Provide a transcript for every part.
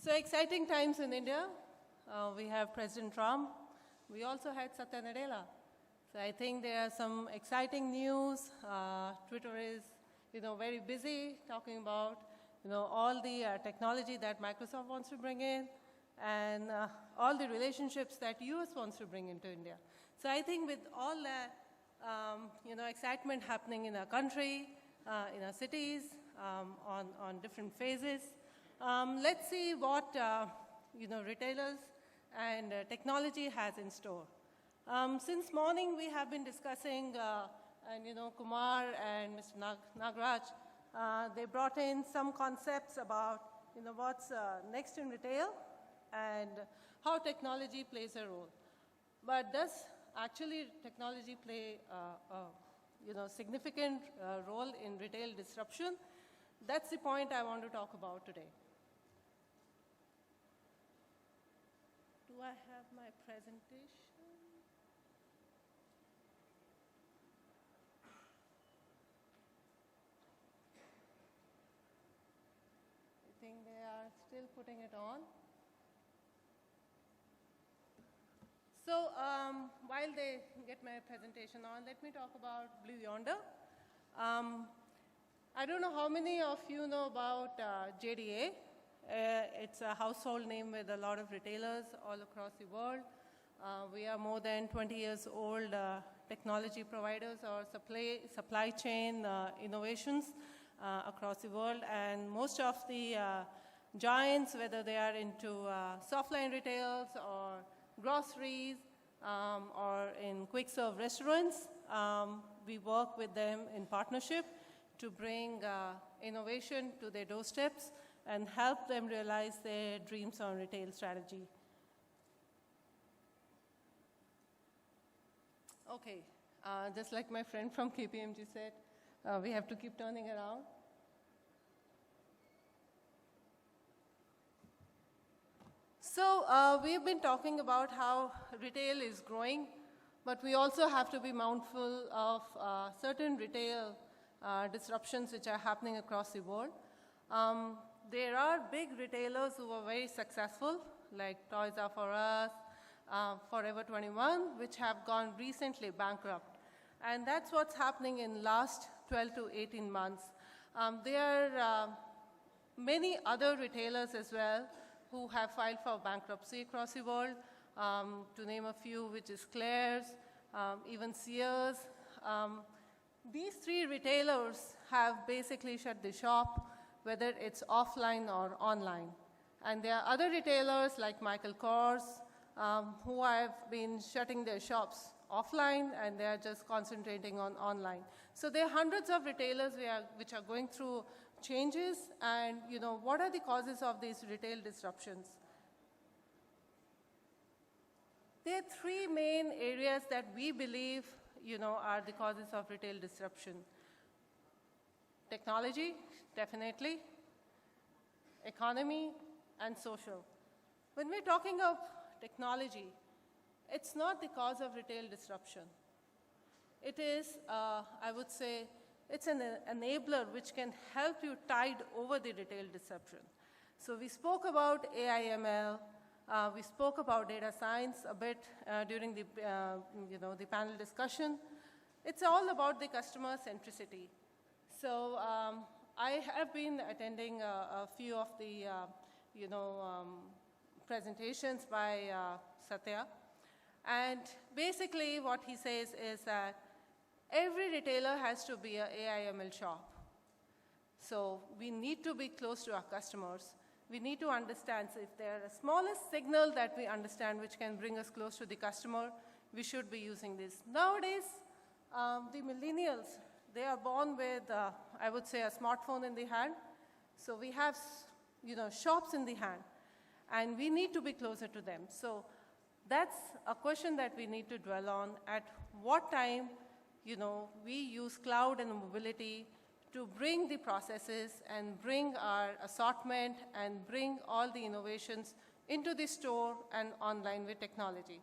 So exciting times in India. We have President Trump. We also had Satya Nadella. So I think there are some exciting news. Twitter is, very busy talking about, all the technology that Microsoft wants to bring in and all the relationships that US wants to bring into India. So I think with all that, excitement happening in our country, in our cities, on different phases, let's see what, retailers and technology has in store. Since morning, we have been discussing, and Kumar and Mr. Nagaraj, they brought in some concepts about, what's next in retail and how technology plays a role. But does actually technology play a significant role in retail disruption? That's the point I want to talk about today. Do I have my presentation? I think they are still putting it on. So while they get my presentation on, let me talk about Blue Yonder. I don't know how many of you know about JDA. It's a household name with a lot of retailers all across the world. We are more than 20 years old technology providers or supply chain innovations across the world. And most of the giants, whether they are into softline retails or groceries or in quick serve restaurants, we work with them in partnership to bring innovation to their doorsteps and help them realize their dreams on retail strategy. Okay, just like my friend from KPMG said, we have to keep turning around. So we've been talking about how retail is growing, but we also have to be mindful of certain retail disruptions which are happening across the world. There are big retailers who are very successful, like Toys R Us, Forever 21, which have gone recently bankrupt. And that's what's happening in last 12 to 18 months. There are many other retailers as well who have filed for bankruptcy across the world, to name a few, which is Claire's, even Sears. These three retailers have basically shut the shop, whether it's offline or online. And there are other retailers like Michael Kors who have been shutting their shops offline and they are just concentrating on online. So there are hundreds of retailers which are going through changes, and what are the causes of these retail disruptions? There are three main areas that we believe are the causes of retail disruption. Technology, definitely, economy, and social. When we're talking of technology, it's not the cause of retail disruption. It is, I would say, it's an enabler which can help you tide over the retail disruption. So we spoke about AI/ML. We spoke about data science a bit during the, the panel discussion. It's all about the customer-centricity. So I have been attending a few of the, presentations by Satya. And basically what he says is that every retailer has to be an AI/ML shop. So we need to be close to our customers. We need to understand, so if there is the smallest signal that we understand which can bring us close to the customer, we should be using this. Nowadays, the millennials, they are born with, I would say, a smartphone in the hand. So we have, shops in the hand, and we need to be closer to them. So that's a question that we need to dwell on. At what time, we use cloud and mobility to bring the processes and bring our assortment and bring all the innovations into the store and online with technology.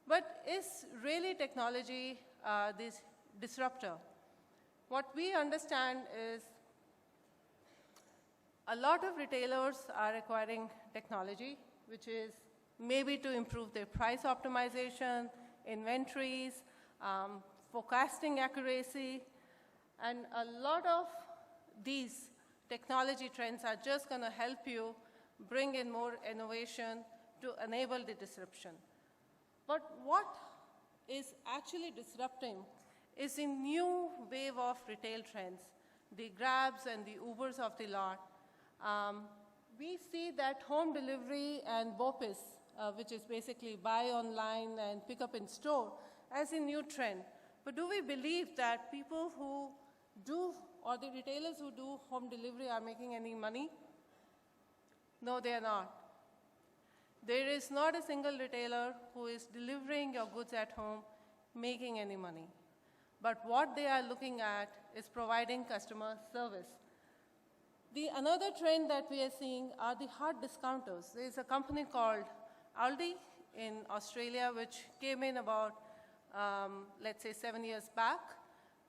But is really technology this disruptor? What we understand is A lot of retailers are acquiring technology, which is maybe to improve their price optimization, inventories, forecasting accuracy, and a lot of these technology trends are just going to help you bring in more innovation to enable the disruption. But what is actually disrupting is a new wave of retail trends, the Grabs and the Ubers of the lot. We see that home delivery and BOPIS, which is basically buy online and pick up in store, as a new trend. But do we believe that people who do, or the retailers who do home delivery are making any money? No, they are not. There is not a single retailer who is delivering your goods at home making any money. But what they are looking at is providing customer service. Another trend that we are seeing are the hard discounters. There is a company called Aldi in Australia which came in about, let's say, 7 years back.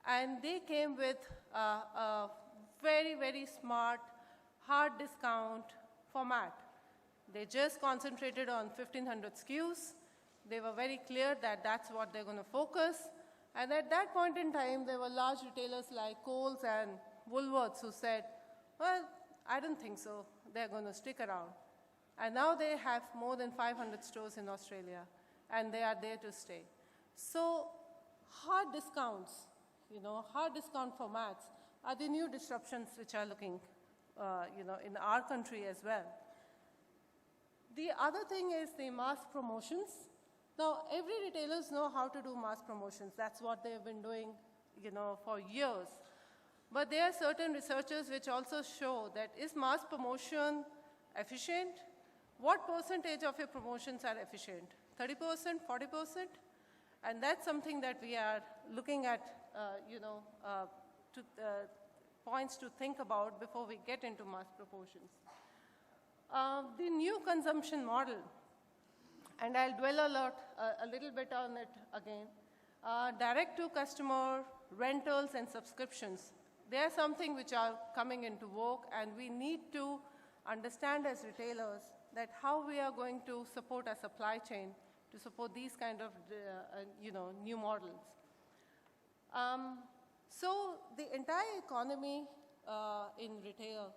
And they came with a very, very smart hard discount format. They just concentrated on 1,500 SKUs. They were very clear that that's what they're going to focus. And at that point in time, there were large retailers like Coles and Woolworths who said, well, I don't think so. They're going to stick around. And now they have more than 500 stores in Australia, and they are there to stay. So hard discounts, hard discount formats are the new disruptions which are looking, in our country as well. The other thing is the mass promotions. Now, every retailers know how to do mass promotions. That's what they've been doing, for years. But there are certain researchers which also show that is mass promotion efficient? What percentage of your promotions are efficient? 30%, 40%? And that's something that we are looking at, points to think about before we get into mass proportions. The new consumption model, and I'll dwell a little bit on it again. Direct-to-customer rentals and subscriptions. They are something which are coming into vogue, and we need to understand as retailers that how we are going to support our supply chain to support these kind of new models. So the entire economy in retail,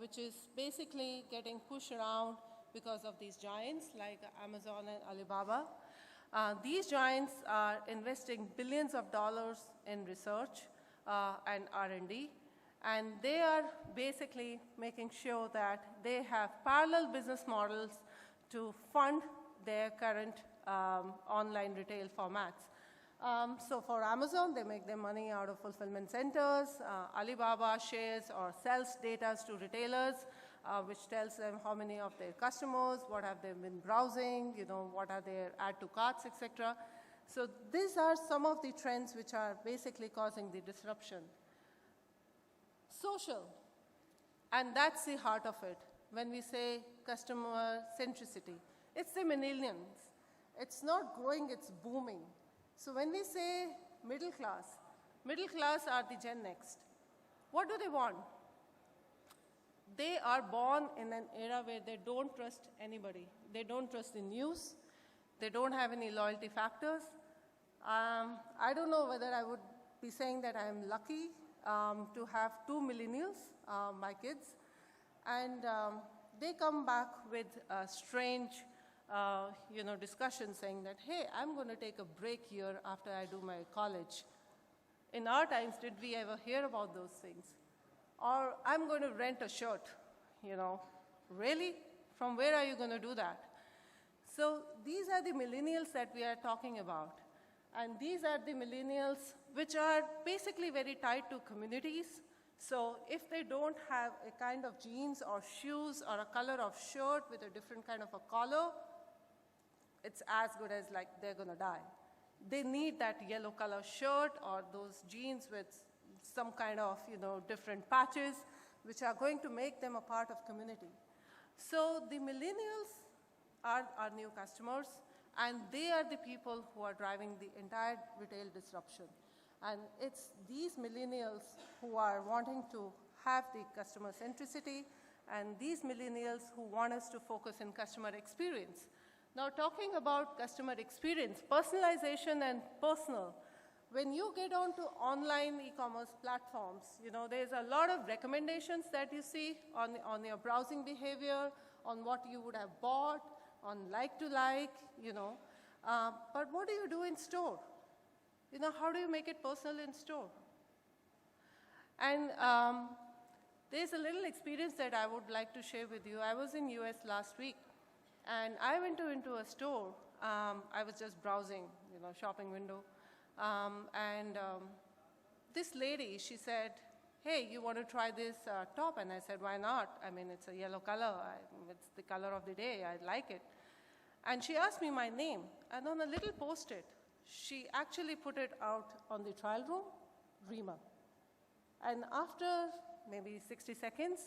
which is basically getting pushed around because of these giants like Amazon and Alibaba. These giants are investing billions of dollars in research and R&D, and they are basically making sure that they have parallel business models to fund their current online retail formats. So for Amazon, they make their money out of fulfillment centers. Alibaba shares or sells data to retailers, which tells them how many of their customers, what have they been browsing, what are their add to carts, etc. So these are some of the trends which are basically causing the disruption. Social, and that's the heart of it. When we say customer-centricity, it's the millennials. It's not growing, it's booming. So when we say middle class are the Gen Next. What do they want? They are born in an era where they don't trust anybody. They don't trust the news. They don't have any loyalty factors. I don't know whether I would be saying that I'm lucky to have 2 millennials, my kids. And they come back with strange discussion saying that, hey, I'm going to take a break here after I do my college. In our times, did we ever hear about those things? Or I'm going to rent a shirt, Really? From where are you going to do that? So these are the millennials that we are talking about. And these are the millennials which are basically very tied to communities. So if they don't have a kind of jeans or shoes or a color of shirt with a different kind of a collar, it's as good as like they're going to die. They need that yellow color shirt or those jeans with some kind of different patches which are going to make them a part of community. So the millennials are our new customers, and they are the people who are driving the entire retail disruption. And it's these millennials who are wanting to have the customer centricity and these millennials who want us to focus in customer experience. Now, talking about customer experience, personalization and personal. When you get onto online e-commerce platforms, there's a lot of recommendations that you see on your browsing behavior, on what you would have bought, on like to like, but what do you do in store? How do you make it personal in store? And there's a little experience that I would like to share with you. I was in US last week, and I went into a store. I was just browsing, shopping window. This lady, she said, hey, you want to try this top? And I said, why not? I mean, it's a yellow color. It's the color of the day. I like it. And she asked me my name. And on a little post-it, she actually put it out on the trial room, Reema. And after maybe 60 seconds,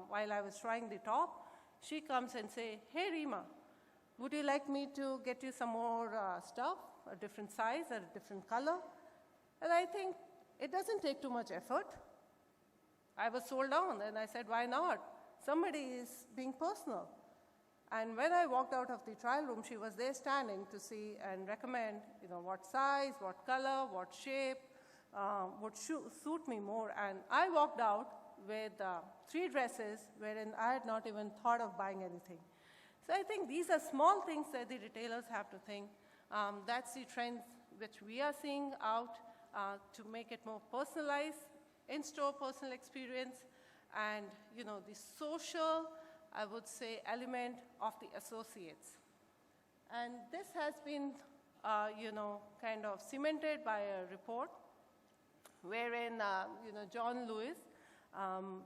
while I was trying the top, she comes and say, hey, Reema, would you like me to get you some more stuff, a different size, or a different color? And I think it doesn't take too much effort. I was sold on, and I said, why not? Somebody is being personal. And when I walked out of the trial room, she was there standing to see and recommend, what size, what color, what shape, would suit me more. And I walked out with 3 dresses wherein I had not even thought of buying anything. So I think these are small things that the retailers have to think. That's the trends which we are seeing out to make it more personalized, in-store personal experience, and the social, I would say, element of the associates. And this has been, kind of cemented by a report wherein, John Lewis,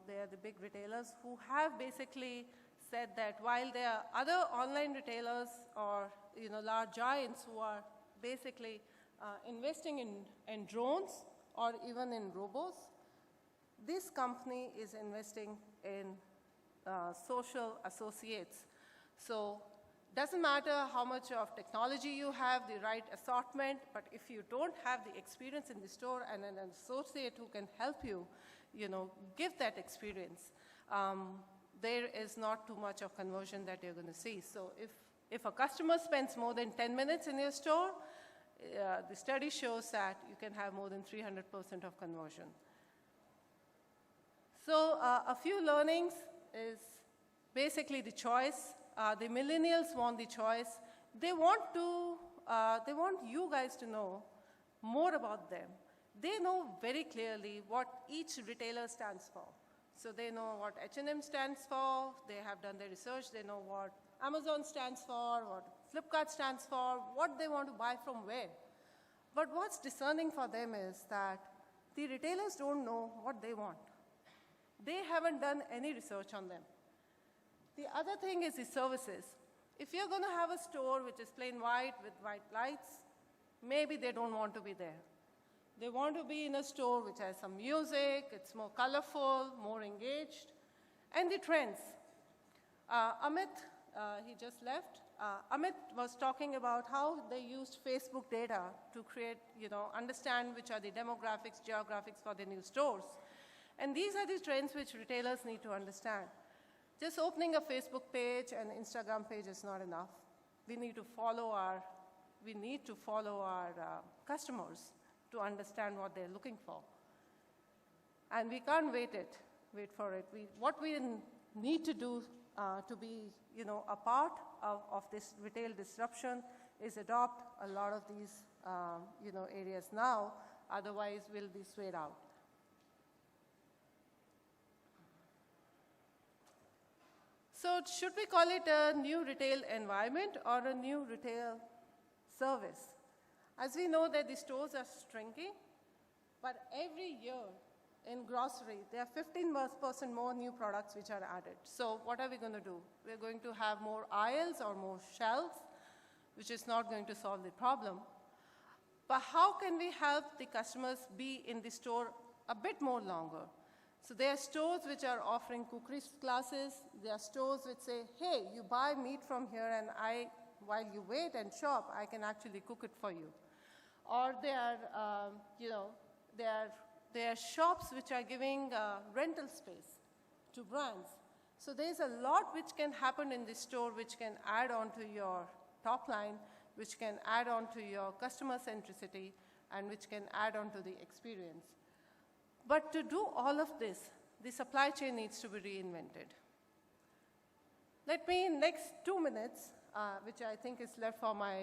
they are the big retailers who have basically said that while there are other online retailers or, large giants who are basically investing in drones or even in robots, this company is investing in social associates. So doesn't matter how much of technology you have, the right assortment, but if you don't have the experience in the store and an associate who can help you, give that experience, there is not too much of conversion that you're going to see. So if a customer spends more than 10 minutes in your store, the study shows that you can have more than 300% of conversion. So a few learnings is basically the choice. The millennials want the choice. They want you guys to know more about them. They know very clearly what each retailer stands for. So they know what H&M stands for. They have done their research. They know what Amazon stands for, what Flipkart stands for, what they want to buy from where. But what's discerning for them is that the retailers don't know what they want. They haven't done any research on them. The other thing is the services. If you're going to have a store which is plain white with white lights, maybe they don't want to be there. They want to be in a store which has some music, it's more colorful, more engaged. And the trends. Amit, he just left. Amit was talking about how they used Facebook data to create, understand which are the demographics, geographics for the new stores. And these are the trends which retailers need to understand. Just opening a Facebook page and Instagram page is not enough. We need to follow our customers to understand what they're looking for. And we can't wait for it. What we need to do to be, a part of this retail disruption is adopt a lot of these, areas now. Otherwise, we'll be swayed out. So should we call it a new retail environment or a new retail service? As we know that the stores are shrinking, but every year in grocery, there are 15% more new products which are added. So what are we going to do? We're going to have more aisles or more shelves, which is not going to solve the problem. But how can we help the customers be in the store a bit more longer? So there are stores which are offering cookery classes. There are stores which say, hey, you buy meat from here and while you wait and shop, I can actually cook it for you. Or there are shops which are giving rental space to brands. So there's a lot which can happen in the store which can add on to your top line, which can add on to your customer centricity, and which can add on to the experience. But to do all of this, the supply chain needs to be reinvented. Let me, in next 2 minutes, which I think is left for my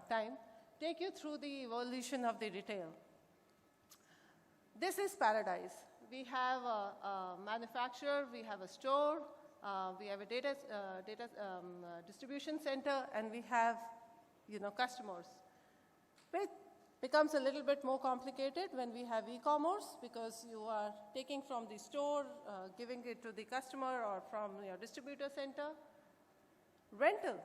time, take you through the evolution of the retail. This is paradise. We have a manufacturer, we have a store, we have a distribution center, and we have, customers. It becomes a little bit more complicated when we have e-commerce, because you are taking from the store, giving it to the customer, or from your distributor center. Rental.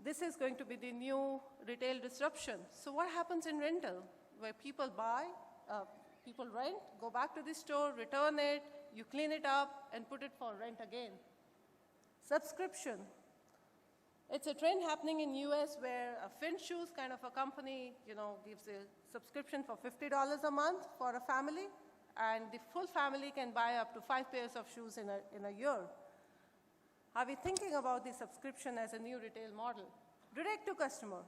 This is going to be the new retail disruption. So what happens in rental? Where people buy, people rent, go back to the store, return it, you clean it up, and put it for rent again. Subscription. It's a trend happening in US where a Fin Shoes kind of a company, gives a subscription for $50 a month for a family, and the full family can buy up to 5 pairs of shoes in a year. Are we thinking about the subscription as a new retail model? Direct to customer.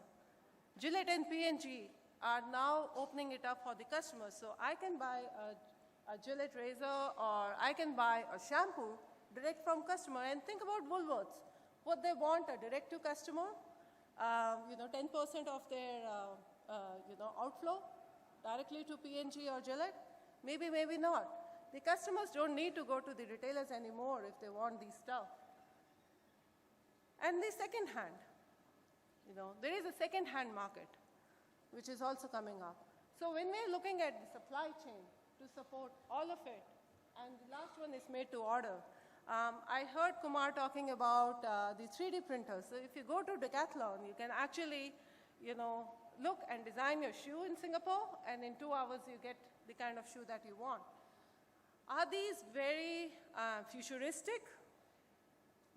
Gillette and P&G are now opening it up for the customer. So I can buy a Gillette razor, or I can buy a shampoo direct from customer. And think about Woolworths. What they want, a direct to customer, 10% of their outflow directly to P&G or Gillette. Maybe, maybe not. The customers don't need to go to the retailers anymore if they want these stuff. And the second hand, there is a second hand market, which is also coming up. So when we're looking at the supply chain to support all of it, and the last one is made to order, I heard Kumar talking about the 3D printers. So if you go to Decathlon, you can actually, look and design your shoe in Singapore, and in 2 hours you get the kind of shoe that you want. Are these very futuristic?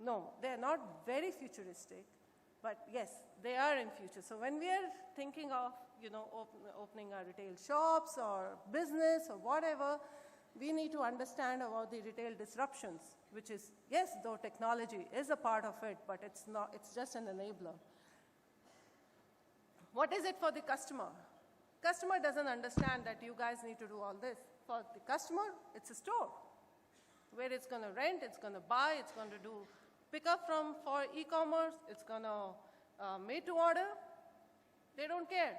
No, they're not very futuristic, but yes, they are in future. So when we are thinking of, opening our retail shops or business or whatever, we need to understand about the retail disruptions, which is, yes, though technology is a part of it, but it's not, it's just an enabler. What is it for the customer? Customer doesn't understand that you guys need to do all this. For the customer, it's a store where it's going to rent, it's going to buy, it's going to do pick up for e-commerce, it's going to made to order. They don't care.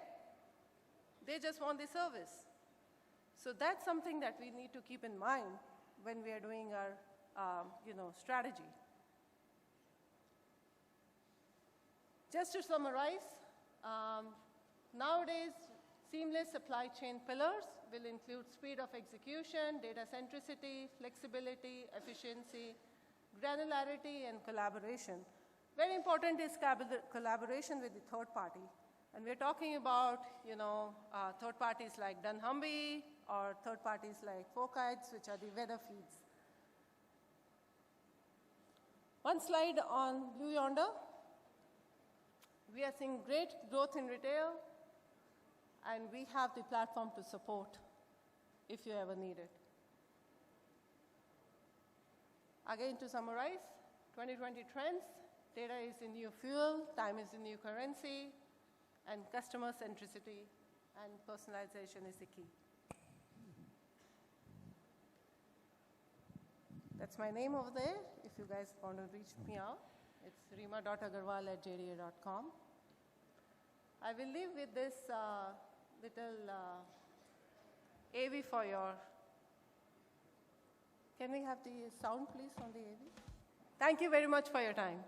They just want the service. So that's something that we need to keep in mind when we are doing our strategy. Just to summarize, nowadays, seamless supply chain pillars will include speed of execution, data centricity, flexibility, efficiency, granularity, and collaboration. Very important is collaboration with the third party. And we're talking about, third parties like dunnhumby, or third parties like Fokites, which are the weather feeds. One slide on Blue Yonder. We are seeing great growth in retail, and we have the platform to support if you ever need it. Again, to summarize, 2020 trends: data is the new fuel, time is the new currency, and customer centricity and personalization is the key. That's my name over there. If you guys want to reach me out, it's reema.aggarwal@jda.com. I will leave with this little AV for your. Can we have the sound, please, on the AV? Thank you very much for your time.